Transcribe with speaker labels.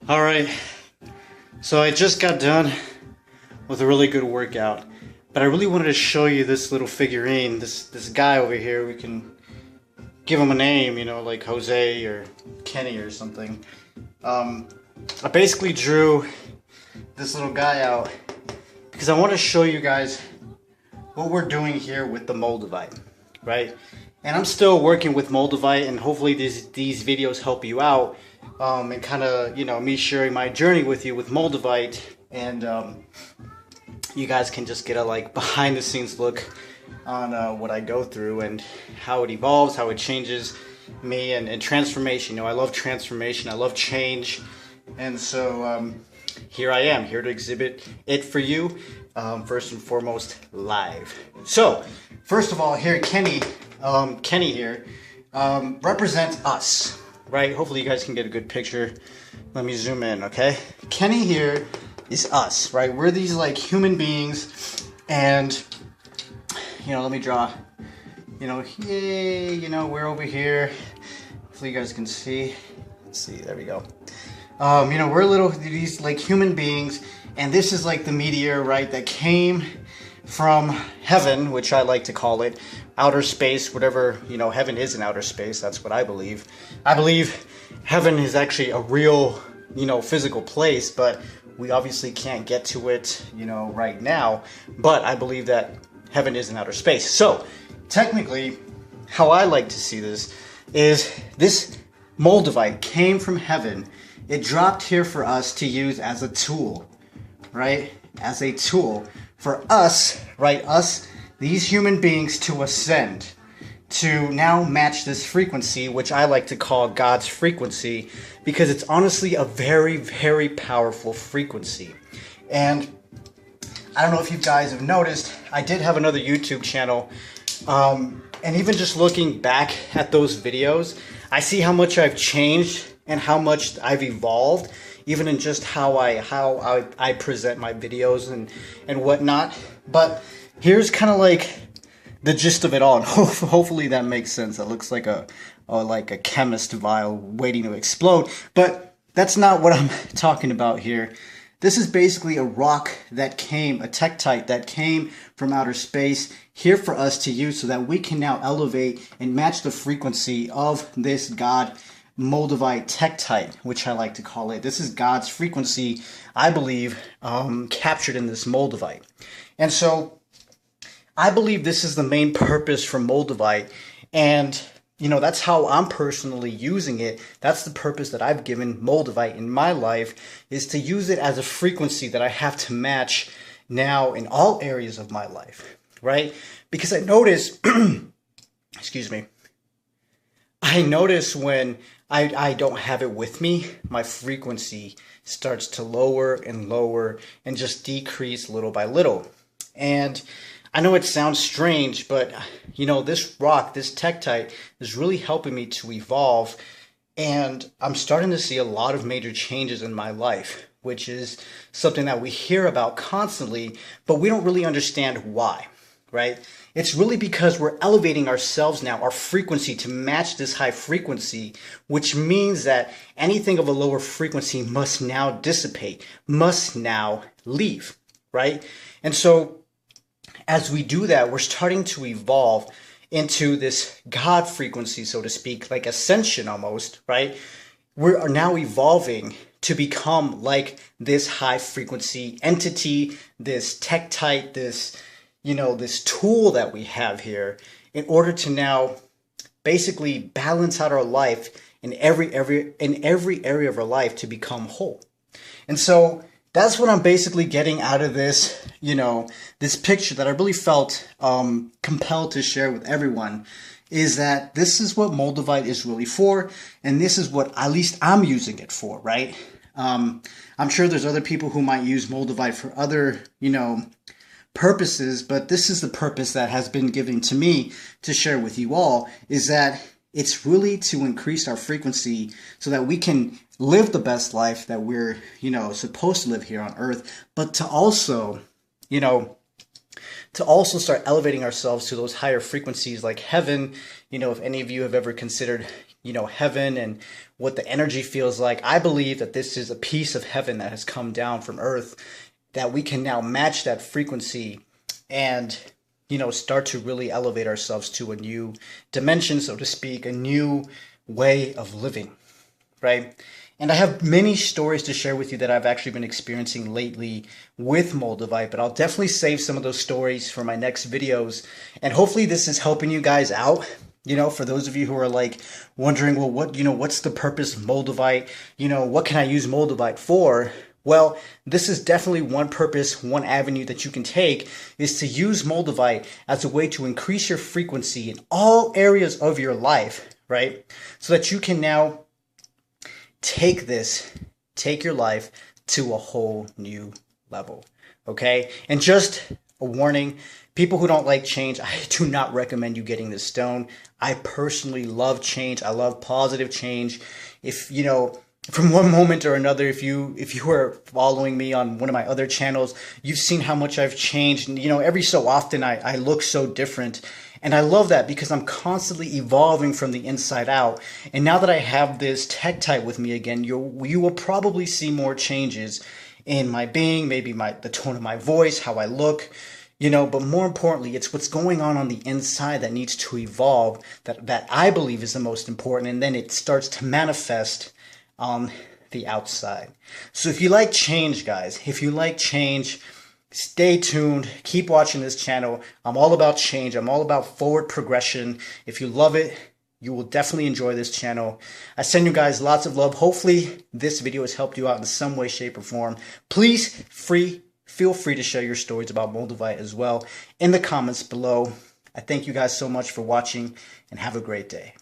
Speaker 1: All right, so I just got done with a really good workout, but I really wanted to show you this little figurine, this guy over here. We can give him a name, like Jose or Kenny or something. I basically drew this little guy out because I want to show you guys what we're doing here with the Moldavite, right? And I'm still working with Moldavite, and hopefully these videos help you out, and kind of, me sharing my journey with you with Moldavite, and you guys can just get a behind the scenes look on what I go through and how it evolves, how it changes me, and transformation. I love transformation, I love change, and so here I am, here to exhibit it for you, first and foremost, live. So, first of all, here, Kenny here, represents us, right? Hopefully you guys can get a good picture. Let me zoom in, okay? Kenny here is us, right? We're these human beings, and let me draw, yay, we're over here. Hopefully you guys can see. Let's see, there we go. We're these human beings, and this is the meteor, right, that came from heaven, which I like to call it, outer space, whatever, heaven is in outer space, that's what I believe. I believe heaven is actually a real, physical place, but we obviously can't get to it, right now, but I believe that heaven is in outer space. So, technically, how I like to see this is this Moldavite came from heaven. It dropped here for us to use as a tool, right? As a tool for us, right? Us, these human beings, to ascend, to now match this frequency, which I like to call God's frequency, because it's honestly a very, very powerful frequency. And I don't know if you guys have noticed, I did have another YouTube channel, and even just looking back at those videos, I see how much I've changed and how much I've evolved, even in just how I present my videos and whatnot. But here's kind of the gist of it all, and hopefully that makes sense. That looks like a chemist vial waiting to explode, but that's not what I'm talking about here. This is basically a rock that came, a tektite that came from outer space, here for us to use so that we can now elevate and match the frequency of this God Moldavite tektite, which I like to call it. This is God's frequency, I believe, captured in this Moldavite. And so I believe this is the main purpose for Moldavite, and that's how I'm personally using it. That's the purpose that I've given Moldavite in my life, is to use it as a frequency that I have to match now in all areas of my life, right? Because I notice, excuse me, I notice when I don't have it with me, my frequency starts to lower and lower and just decrease little by little. And I know it sounds strange, but this rock, this tektite, is really helping me to evolve, and I'm starting to see a lot of major changes in my life, which is something that we hear about constantly, but we don't really understand why, right? It's really because we're elevating ourselves now, our frequency, to match this high frequency, which means that anything of a lower frequency must now dissipate, must now leave, right? And so as we do that, we're starting to evolve into this God frequency, so to speak, like ascension almost, right? We are now evolving to become like this high frequency entity, this tektite, this, this tool that we have here, in order to now basically balance out our life in every area of our life to become whole. And so that's what I'm basically getting out of this, this picture that I really felt compelled to share with everyone, is that this is what Moldavite is really for, and this is what at least I'm using it for, right? I'm sure there's other people who might use Moldavite for other, purposes, but this is the purpose that has been given to me to share with you all, is that it's really to increase our frequency so that we can live the best life that we're, supposed to live here on earth, but to also, start elevating ourselves to those higher frequencies like heaven. If any of you have ever considered, heaven and what the energy feels like. I believe that this is a piece of heaven that has come down from earth, that we can now match that frequency and, start to really elevate ourselves to a new dimension, so to speak, a new way of living, right? And I have many stories to share with you that I've actually been experiencing lately with Moldavite, but I'll definitely save some of those stories for my next videos. And hopefully this is helping you guys out. For those of you who are like wondering, well, what's the purpose of Moldavite? What can I use Moldavite for? Well, this is definitely one purpose, one avenue that you can take, is to use Moldavite as a way to increase your frequency in all areas of your life, right? So that you can now take your life to a whole new level, okay? And just a warning, people who don't like change, I do not recommend you getting this stone. I personally love change. I love positive change. If, from one moment or another, if you are following me on one of my other channels, you've seen how much I've changed. And, every so often I look so different. And I love that because I'm constantly evolving from the inside out. And now that I have this Tektite with me again, you will probably see more changes in my being, maybe the tone of my voice, how I look, but more importantly, it's what's going on the inside that needs to evolve, that I believe is the most important. And then it starts to manifest on the outside. So if you like change, guys, stay tuned. Keep watching this channel. I'm all about change. I'm all about forward progression. If you love it, you will definitely enjoy this channel. I send you guys lots of love. Hopefully this video has helped you out in some way, shape, or form. Please feel free to share your stories about Moldavite as well in the comments below. I thank you guys so much for watching and have a great day.